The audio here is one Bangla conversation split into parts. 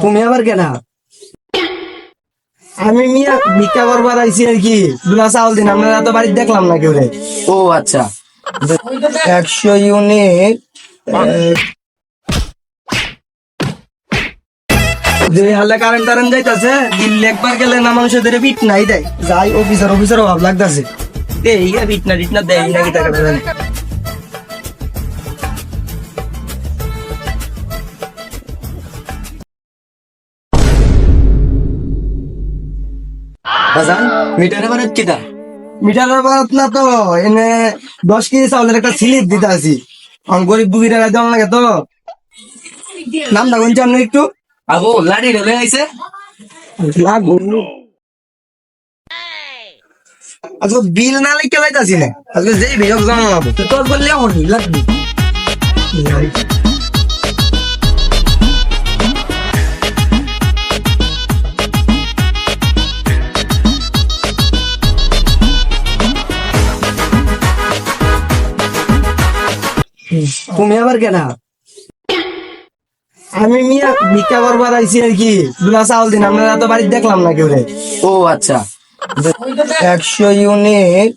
তুমি আবার কেনা? আমি মিয়া ভিক্ষা করবার আইছি আর কি, দুলা চাউল দিন। আমরা তো বাড়িতে দেখলাম না কেউ রে। ও আচ্ছা, 100 ইউনিট যে হালে কারেন্ট টারেন্ট যাইতাছে, দিল্লি একবার গেলে না মানুষের ধরে পিট নাই দেয়। যাই অফিসার ভাব লাগতাছে, এই পিট না টিট না দেয় নাকি টাকা দেয়। বাজান মিটারে মানে কিটা? মিটারের বাদ না তো, এনে 10 কেজি চাউলের একটা স্লিপ দিতে আসি। গরিব দুঃখীরা দেওয়া লাগে তো। নাম ডাকুন চান একটু আবো লাড়ি ঢলে আইছে। লাগবো। আজকে বিল না লিখে লাইতাছি না, আজকে যেই ভিড় জানাবো তোর বললে হনি লাগবে। তুমি আবার কেনা? আমি মিয়া ভিক্ষা করবার আইছি আর কি, দুলা চাউল দিন। আমরা তো বাড়িতে দেখলাম না কেউ রে। ও আচ্ছা, 100 ইউনিট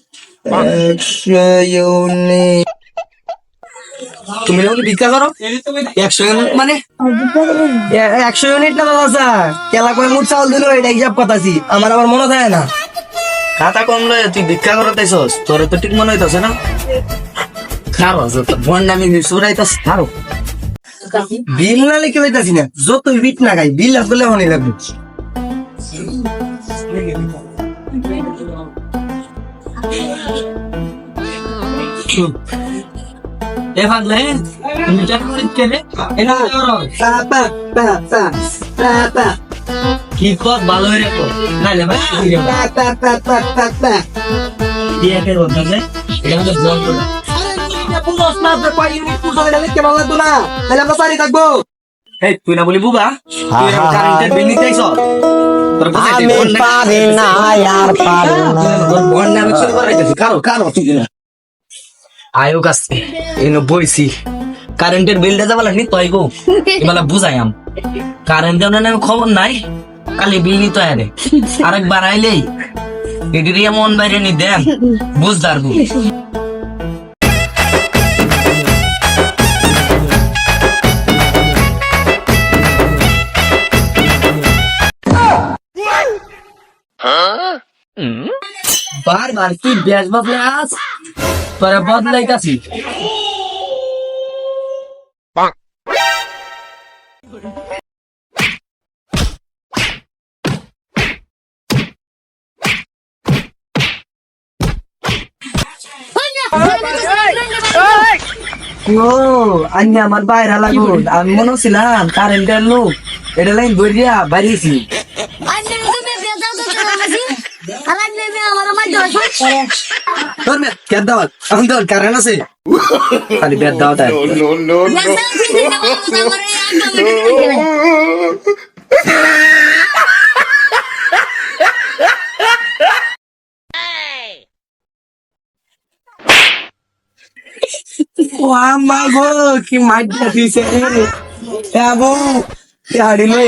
100 ইউনিট তুমি যখন ভিক্ষা করো 100 ইউনিট মানে? 100 ইউনিট না দাদা স্যার, কেলা করে মোট চাউল দিল, এটা হিসাব কথাছি। আমার আবার মনে থাকে না। খাতা কম লয় তুই ভিক্ষা করতেছস, তোর তো ঠিক মনে হইতাছে না। খারো বন্ড আমি সুরাইতাছ খারো। বিল না লিখে লাইতাছি না, যতই বিট না খাই বিল আসলে হনি লাগবে। এ ভাগলে মিটার করে কেনে এনা করো পা পা পা পা পা কি কর ভালো হয়ে রাখো নালে ভাই পা পা পা পা পা পা দিয়ে কে বলতে এটা আমাদের ব্লক করে। পুরো স্নাপ রে কয় ইউনিট পুরো এটা লিখতে ভালো লাগতো না, তাহলে আমরা পারি থাকবো। এই তুই না বলি বুবা, তুই এরকম কারেন্টের বিল নিতে আইছ? তোর বুঝাইতে আমি পারি না আর পারি না। বন্ড আমি শুরু করাইতেছি কারো তুই না আয়ো কাছে এনো বইছি কারেন্টের বিলটা যাবা লাগনি তুই গো এবেলা বুঝাইয়াম কারেন্ট দেওয়ার নামে খবর নাই, কালি বিল নিতে আরে আরেকবার আইলেই এদিকে মন বাইরে নি দেন বুঝদার গো। বারবার কি ব্যাস বাপলে আস তোরা বদলাইতাছি। ও আন্নি আমার বাইরে লাগো, আমি মনে ছিলাম কারেন্টের লোক, এটা লাইন বইয়া বাড়িয়েছি। তোর মে কেন দাও এখন তো কারেন্ট আছে, খালি বেদ দাও তাই। ও আমা গো কি মাইট দিছে রে, এবো হাড়ি লই